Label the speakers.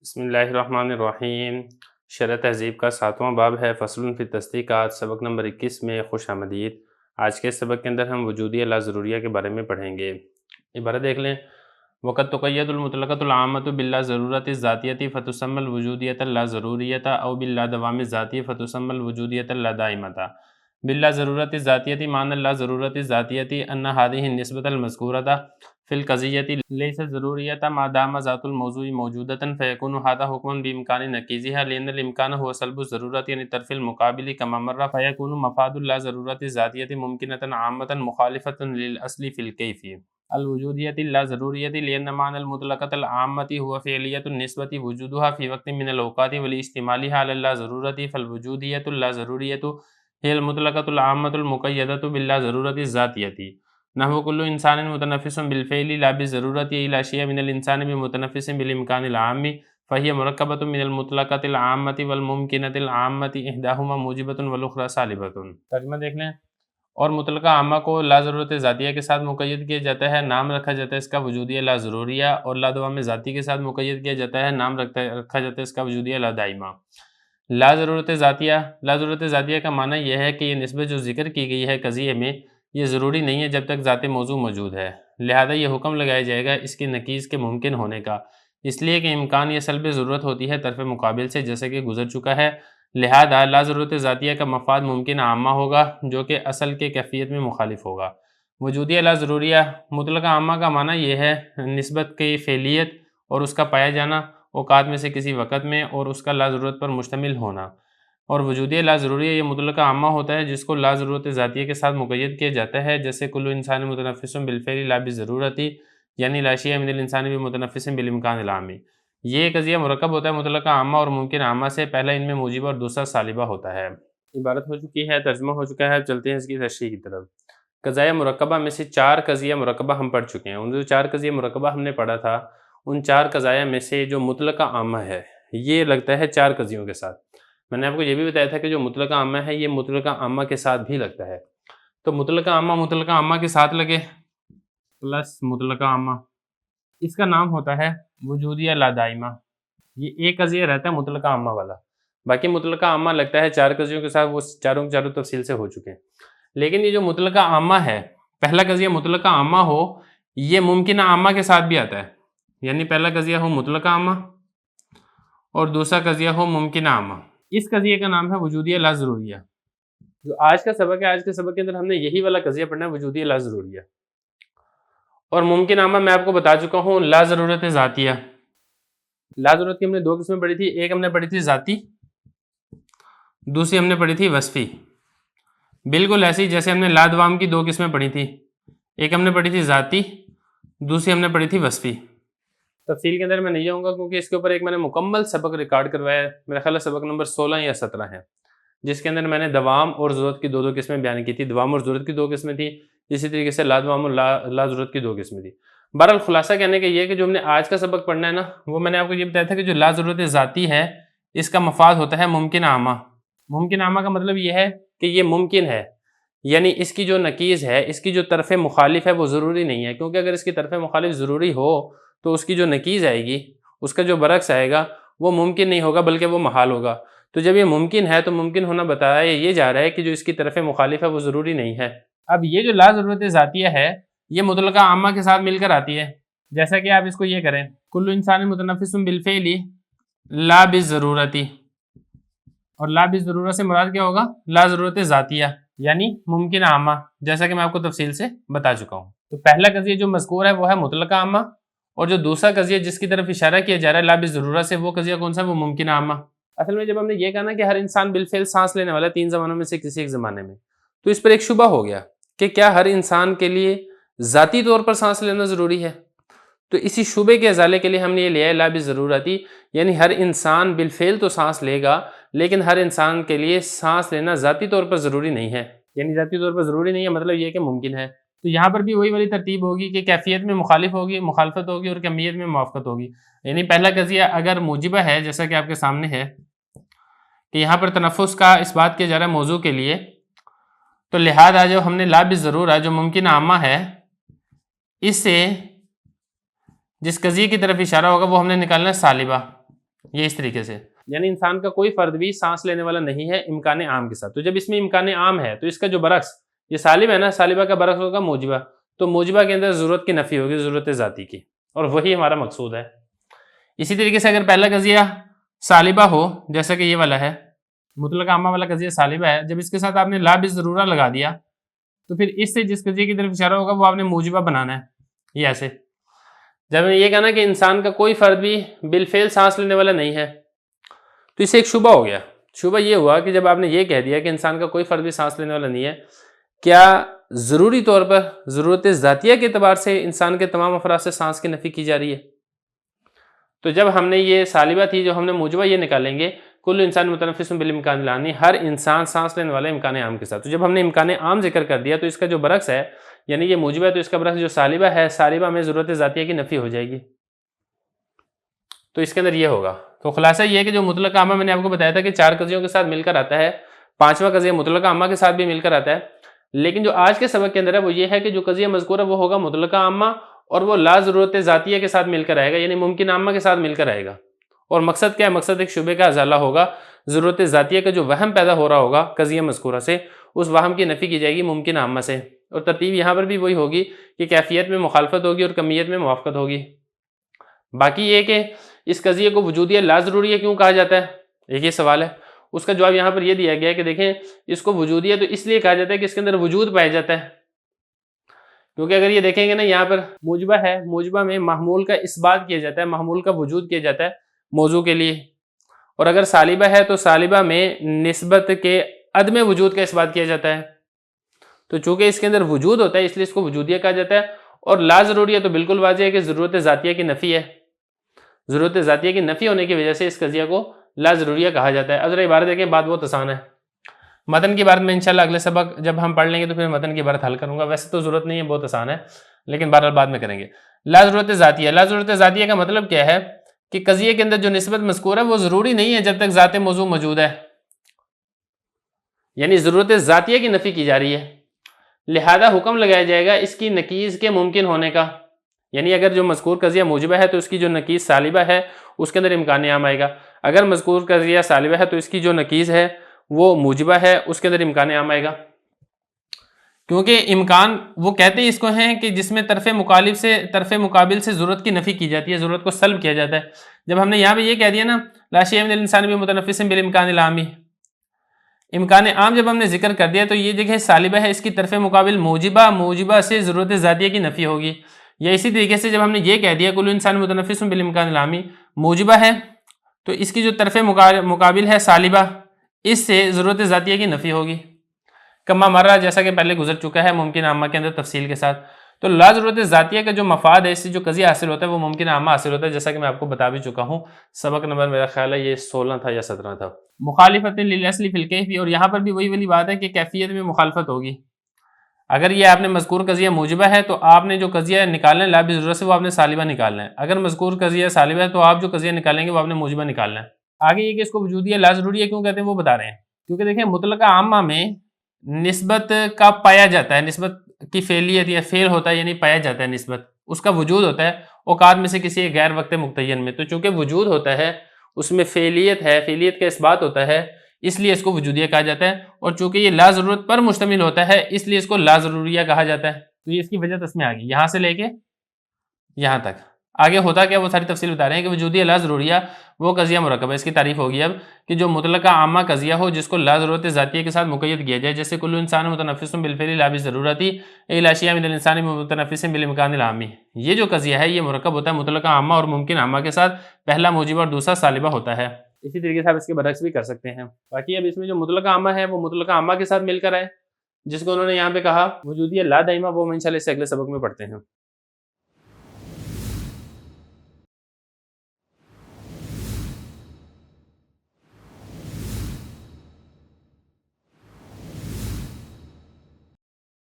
Speaker 1: بسم اللہ الرحمن الرحیم۔ شرح تہذیب کا 7واں باب ہے فصل فی التصدیقات، سبق نمبر 21 میں خوش آمدید۔ آج کے سبق کے اندر ہم وجودیہ لا ضروریہ کے بارے میں پڑھیں گے۔ عبارت دیکھ لیں، وقت تقید المطلقۃ العامۃ باللا ضرورت الذاتیۃ فتسمى الوجودیۃ اللا ضروریۃ او باللا دوام الذاتی فتسمى الوجودیۃ اللا دائمۃ۔ باللا ضرورت الذاتیۃ معنی اللا ضرورت الذاتیۃ ان هذه النسبۃ المذکورۃ فی القضیۃ لیست ضروریۃ ما دام ذات الموضوع موجودۃ فیکون هذا حکما بامکان نقیضها لان الامکان هو سلب الضرورت یعنی الطرف المقابل كما مر فیکون مفاد اللا ضرورت الذاتیۃ ممکنۃ عامۃ مخالفۃ للاصل فی الکیف الوجودیۃ اللا ضروریۃ لان معنى المطلقۃ العامۃ هو فعلیۃ النسبۃ وجودها فی وقت من الاوقات ولاستعمالها على اللا ضرورت فالوجودیۃ اللا ضروریۃ هي المطلقۃ العامۃ المقیدۃ باللا ضرورت الذاتیۃ نحو کل انسان متنفس بالفعل لا بالضرورت الى شیء من الانسان بمتنفس بالامکان العام فهي مرکبۃ من المطلقۃ العامۃ والممکنۃ العامۃ احداهما موجبۃ والاخرى سالبۃ۔ ترجمہ دیکھ لیں، اور مطلقہ عامہ کو لا ضرورت ذاتیہ کے ساتھ مقید کیا جاتا ہے، نام رکھا جاتا ہے اس کا وجودیہ لا ضروریہ، اور لا دوام ذاتی کے ساتھ مقید کیا جاتا ہے، نام رکھا جاتا ہے اس کا وجودیہ لا دائمہ۔ لا ضرورت ذاتیہ کا معنی یہ ہے کہ یہ نسبت جو ذکر کی گئی ہے قضیے میں، یہ ضروری نہیں ہے جب تک ذات موضوع موجود ہے، لہذا یہ حکم لگایا جائے گا اس کے نقیض کے ممکن ہونے کا، اس لیے کہ امکان یا سلب ضرورت ہوتی ہے طرف مقابل سے، جیسے کہ گزر چکا ہے، لہذا لا ضرورت ذاتیہ کا مفاد ممکن عامہ ہوگا جو کہ اصل کے کیفیت میں مخالف ہوگا۔ وجودیہ لا ضروریہ مطلقہ عامہ کا معنی یہ ہے نسبت کی فعلیت اور اس کا پایا جانا اوقات میں سے کسی وقت میں اور اس کا لا ضرورت پر مشتمل ہونا، اور وجودیہ لا ضروریہ یہ مطلقہ عامہ ہوتا ہے جس کو لا ضرورت ذاتیہ کے ساتھ مقید کیا جاتا ہے، جیسے کل انسان متنفس بالفعل لا بالضرورت یعنی لا شیء من الانسان بمتنفس بالامکان العام۔ یہ قضیہ مرکب ہوتا ہے مطلقہ عامہ اور ممکن عامہ سے، پہلا ان میں موجبہ اور دوسرا سالبہ ہوتا ہے۔ عبارت ہو چکی ہے، ترجمہ ہو چکا ہے، اب چلتے ہیں اس کی تشریح کی طرف۔ قضایہ مرکبہ میں سے 4 قضیہ مرکبہ ہم پڑھ چکے ہیں، ان جو 4 قضیہ مرکبہ ہم نے پڑھا تھا ان 4 قضایہ میں سے جو مطلقہ عامہ ہے یہ لگتا ہے 4 قضیوں کے ساتھ۔ میں نے آپ کو یہ بھی بتایا تھا کہ جو مطلقہ عامہ ہے یہ مطلقہ عامہ کے ساتھ بھی لگتا ہے، تو مطلقہ عامہ کے ساتھ لگے پلس مطلقہ عامہ، اس کا نام ہوتا ہے وجودیہ لا دائمہ۔ یہ ایک قضیہ رہتا ہے مطلقہ عامہ والا، باقی مطلقہ عامہ لگتا ہے 4 قضیوں کے ساتھ، وہ چاروں کے چاروں تفصیل سے ہو چکے ہیں۔ لیکن یہ جو مطلقہ عامہ ہے، پہلا قضیہ مطلقہ عامہ ہو یہ ممکنہ عامہ کے ساتھ بھی آتا ہے، یعنی پہلا قضیہ ہو مطلقہ عامہ اور دوسرا قضیہ ہو ممکنہ عامہ، اس قضیے کا نام ہے وجودیہ لا ضروریہ۔ جو آج کا سبق ہے، آج کے سبق کے اندر ہم نے یہی والا قضیہ پڑھنا ہے، وجودیہ لا ضروریہ۔ اور ممکن عامہ میں آپ کو بتا چکا ہوں لا ضرورت ذاتیہ۔ لا ضرورت کی ہم نے 2 قسمیں پڑھی تھی، ایک ہم نے پڑھی تھی ذاتی، دوسری ہم نے پڑھی تھی وصفی۔ بالکل ایسے ہی جیسے ہم نے لا دوام کی 2 قسمیں پڑھی تھی، ایک ہم نے پڑھی تھی ذاتی، دوسری ہم نے پڑھی تھی وصفی۔ تفصیل کے اندر میں نہیں جاؤں گا کیونکہ اس کے اوپر ایک میں نے مکمل سبق ریکارڈ کروایا ہے، میرا خیال ہے سبق نمبر 16 یا 17 ہے، جس کے اندر میں نے دوام اور ضرورت کی 2 قسمیں بیان کی تھی۔ دوام اور ضرورت کی 2 قسمیں تھی، اسی طریقے سے لا دوام اور لا ضرورت کی 2 قسمیں تھی۔ بہرحال خلاصہ کہنے کا یہ کہ جو ہم نے آج کا سبق پڑھنا ہے نا، وہ میں نے آپ کو یہ بتایا تھا کہ جو لا ضرورت ذاتی ہے اس کا مفاد ہوتا ہے ممکن عامہ۔ ممکن عامہ کا مطلب یہ ہے کہ یہ ممکن ہے، یعنی اس کی جو نقیض ہے، اس کی جو طرف مخالف ہے وہ ضروری نہیں ہے، کیونکہ اگر اس کی طرف مخالف ضروری ہو تو اس کی جو نقیض آئے گی، اس کا جو برعکس آئے گا وہ ممکن نہیں ہوگا بلکہ وہ محال ہوگا۔ تو جب یہ ممکن ہے تو ممکن ہونا بتایا یہ جا رہا ہے کہ جو اس کی طرف مخالف ہے وہ ضروری نہیں ہے۔ اب یہ جو لا ضرورت ذاتیہ ہے یہ مطلقہ عامہ کے ساتھ مل کر آتی ہے، جیسا کہ آپ اس کو یہ کریں، کل انسان متنفس بالفعل لا بالضرورت، اور لا بالضرورت سے مراد کیا ہوگا؟ لا ضرورت ذاتیہ یعنی ممکن عامہ، جیسا کہ میں آپ کو تفصیل سے بتا چکا ہوں۔ تو پہلا قضیہ جو مذکور ہے وہ ہے مطلقہ عامہ، اور جو دوسرا قضیہ جس کی طرف اشارہ کیا جا رہا ہے لا بالضرورت سے، وہ قضیہ کون سا ہے؟ وہ ممکن عامہ۔ اصل میں جب ہم نے یہ کہا نا کہ ہر انسان بالفعل سانس لینے والا ہے 3 زمانوں میں سے کسی ایک زمانے میں، تو اس پر ایک شبہ ہو گیا کہ کیا ہر انسان کے لیے ذاتی طور پر سانس لینا ضروری ہے؟ تو اسی شبے کے ازالے کے لیے ہم نے یہ لیا ہے لا بالضرورتی، یعنی ہر انسان بالفعل تو سانس لے گا لیکن ہر انسان کے لیے سانس لینا ذاتی طور پر ضروری نہیں ہے، یعنی ذاتی طور پر ضروری نہیں ہے مطلب یہ کہ ممکن ہے۔ تو یہاں پر بھی وہی والی ترتیب ہوگی کہ کیفیت میں مخالفت ہوگی اور کمیت میں موافقت ہوگی۔ یعنی پہلا قضیہ اگر موجبہ ہے جیسا کہ آپ کے سامنے ہے کہ یہاں پر تنفس کا اس بات کیا جا رہا ہے موضوع کے لیے، تو لہذا جو ہم نے لا بالضرورہ جو ممکن عامہ ہے اس سے جس قضیے کی طرف اشارہ ہوگا وہ ہم نے نکالنا ہے سالبہ، یہ اس طریقے سے، یعنی انسان کا کوئی فرد بھی سانس لینے والا نہیں ہے امکان عام کے ساتھ. تو جب اس میں امکان عام ہے تو اس کا جو برعکس، یہ سالب ہے نا، سالبہ کا برعکس ہوگا موجبہ. تو موجبہ کے اندر ضرورت کی نفی ہوگی، ضرورت ذاتی کی، اور وہی ہمارا مقصود ہے. اسی طریقے سے اگر پہلا قضیہ سالبہ ہو، جیسا کہ یہ والا ہے، مطلقہ عامہ والا قضیہ سالبہ ہے، جب اس کے ساتھ آپ نے لا بالضرورہ لگا دیا تو پھر اس سے جس قضیے کی طرف اشارہ ہوگا وہ آپ نے موجبہ بنانا ہے. یہ ایسے جب ہم نے یہ کہنا کہ انسان کا کوئی فرد بھی بالفعل سانس لینے والا نہیں ہے تو اسے ایک شبہ ہو گیا. شبہ یہ ہوا کہ جب آپ نے یہ کہہ دیا کہ انسان کا کوئی فرد بھی سانس لینے والا نہیں ہے، کیا ضروری طور پر ضرورت ذاتیہ کے اعتبار سے انسان کے تمام افراد سے سانس کی نفی کی جا رہی ہے؟ تو جب ہم نے یہ سالبہ تھی، جو ہم نے موجبہ یہ نکالیں گے، کل انسان متنفس بالامکان العام، ہر انسان سانس لینے والا امکان عام کے ساتھ. تو جب ہم نے امکان عام ذکر کر دیا تو اس کا جو برعکس ہے، یعنی یہ موجبہ ہے تو اس کا برعکس جو سالبہ ہے، سالبہ میں ضرورت ذاتیہ کی نفی ہو جائے گی. تو اس کے اندر یہ ہوگا. تو خلاصہ یہ ہے کہ جو مطلقہ عامہ میں نے آپ کو بتایا تھا کہ 4 قضیوں کے ساتھ مل کر آتا ہے، 5واں قضیہ مطلقہ عامہ کے ساتھ بھی مل کر آتا ہے، لیکن جو آج کے سبق کے اندر ہے وہ یہ ہے کہ جو قضیہ مذکور ہے وہ ہوگا مطلقہ عامہ، اور وہ لا ضرورت ذاتیہ کے ساتھ مل کر آئے گا، یعنی ممکن عامہ کے ساتھ مل کر آئے گا. اور مقصد کیا ہے؟ مقصد ایک شبے کا ازالہ ہوگا. ضرورت ذاتیہ کا جو وہم پیدا ہو رہا ہوگا قضیہ مذکورہ سے، اس وہم کی نفی کی جائے گی ممکن عامہ سے. اور ترتیب یہاں پر بھی وہی ہوگی کہ کیفیت میں مخالفت ہوگی اور کمیت میں موافقت ہوگی. باقی یہ کہ اس قضیے کو وجودیہ لا ضروریہ کیوں کہا جاتا ہے، ایک یہ سوال ہے. اس کا جواب یہاں پر یہ دیا گیا ہے کہ دیکھیں، اس کو وجودیہ تو اس لیے کہا جاتا ہے کہ اس کے اندر وجود پایا جاتا ہے. کیونکہ اگر یہ دیکھیں گے نا، یہاں پر موجبہ ہے، موجبہ میں محمول کا اس بات کیا جاتا ہے، محمول کا وجود کیا جاتا ہے موضوع کے لیے. اور اگر سالبہ ہے تو سالبہ میں نسبت کے عدم وجود کا اس بات کیا جاتا ہے. تو چونکہ اس کے اندر وجود ہوتا ہے اس لیے اس کو وجودیہ کہا جاتا ہے. اور لا ضروریہ تو بالکل واضح ہے کہ ضرورت ذاتیہ کی نفی ہے. ضرورت ذاتیہ کی نفی ہونے کی وجہ سے اس قضیہ کو لا ضروریہ کہا جاتا ہے. اب ذرا عبارت دیکھیں، بات بہت آسان ہے. متن کی عبارت میں انشاءاللہ اگلے سبق جب ہم پڑھ لیں گے تو پھر متن کی عبارت حل کروں گا. ویسے تو ضرورت نہیں ہے، بہت آسان ہے، لیکن بہرحال بعد میں کریں گے. لا ضرورت ذاتیہ، لا ضرورت ذاتیہ کا مطلب کیا ہے کہ قضیے کے اندر جو نسبت مذکور ہے وہ ضروری نہیں ہے جب تک ذات موضوع موجود ہے، یعنی ضرورت ذاتیہ کی نفی کی جا رہی ہے. لہذا حکم لگایا جائے گا اس کی نقیض کے ممکن ہونے کا. یعنی اگر جو مذکور قضیہ موجبہ ہے تو اس کی جو نقیض سالبہ ہے اس کے اندر امکان عام آئے گا. اگر مذکور قضیہ سالبہ ہے تو اس کی جو نقیض ہے وہ موجبہ ہے، اس کے اندر امکان عام آئے گا. کیونکہ امکان وہ کہتے ہیں اس کو ہیں کہ جس میں طرف مقابل سے ضرورت کی نفی کی جاتی ہے، ضرورت کو سلب کیا جاتا ہے. جب ہم نے یہاں پہ یہ کہہ دیا نا، لا شیء من الانسان بمتنفس بالامکان العام، امکان عام جب ہم نے ذکر کر دیا تو یہ جگہ سالبہ ہے، اس کی طرف مقابل موجبہ سے ضرورت ذاتیہ کی نفی ہوگی. یا اسی طریقے سے جب ہم نے یہ کہہ دیا کل انسان متنفس بالامکان العام، موجبہ ہے تو اس کی جو طرف مقابل ہے سالبہ، اس سے ضرورت ذاتیہ کی نفی ہوگی. کما مرہ، جیسا کہ پہلے گزر چکا ہے ممکن عامہ کے اندر تفصیل کے ساتھ. تو لا ضرورت ذاتیہ کا جو مفاد ہے، اس سے جو قضیہ حاصل ہوتا ہے وہ ممکن عامہ حاصل ہوتا ہے، جیسا کہ میں آپ کو بتا بھی چکا ہوں. سبق نمبر میرا خیال ہے یہ 16 تھا یا 17 تھا. مخالفت للاصل فی الکیف، اور یہاں پر بھی وہی والی بات ہے کہ کیفیت میں مخالفت ہوگی. اگر یہ آپ نے مذکور قضیہ موجبہ ہے تو آپ نے جو قضیہ نکالنا ہے لا بضرورت سے وہ آپ نے سالبہ نکالنا ہے. اگر مذکور قضیہ سالبہ ہے تو آپ جو قضیہ نکالیں گے وہ آپ نے موجبہ نکالنا ہے. آگے یہ کہ اس کو وجودیہ لا ضروریہ کیوں کہتے ہیں وہ بتا رہے ہیں. کیونکہ دیکھیں مطلقہ عامہ میں نسبت کا پایا جاتا ہے، نسبت کی فعلیت یا فعل ہوتا ہے، یعنی پایا جاتا ہے نسبت، اس کا وجود ہوتا ہے اوقات میں سے کسی غیر وقت متعین میں. تو چونکہ وجود ہوتا ہے اس میں فعلیت ہے، فعلیت کا اس بات ہوتا ہے، اس لیے اس کو وجودیہ کہا جاتا ہے. اور چونکہ یہ لا ضرورت پر مشتمل ہوتا ہے اس لیے اس کو لا ضروریہ کہا جاتا ہے. تو یہ اس کی وجہ اس میں آ گئی، یہاں سے لے کے یہاں تک. آگے ہوتا کیا وہ ساری تفصیل بتا رہے ہیں کہ وجودیہ لا ضروریہ وہ قضیہ مرکب ہے. اس کی تعریف ہوگی اب کہ جو مطلقہ عامہ قضیہ ہو جس کو لا ضرورت ذاتیہ کے ساتھ مقید کیا جائے، جیسے کل انسان متنفس بالفعل لا بضرورت لا شیء من الانسان متنفس بالامکان العام. یہ جو قضیہ ہے یہ مرکب ہوتا ہے مطلقہ عامہ اور ممکن عامہ کے ساتھ، پہلا موجبہ اور دوسرا سالبہ ہوتا ہے. اسی طریقے سے آپ اس کے برعکس بھی کر سکتے ہیں. باقی اب اس میں جو مطلقہ عامہ ہے وہ مطلقہ عامہ کے ساتھ مل کر آئے، جس کو انہوں نے یہاں پہ کہا وجودیہ لا دائمہ، وہ ہم انشاءاللہ اس سے اگلے سبق میں پڑھتے ہیں.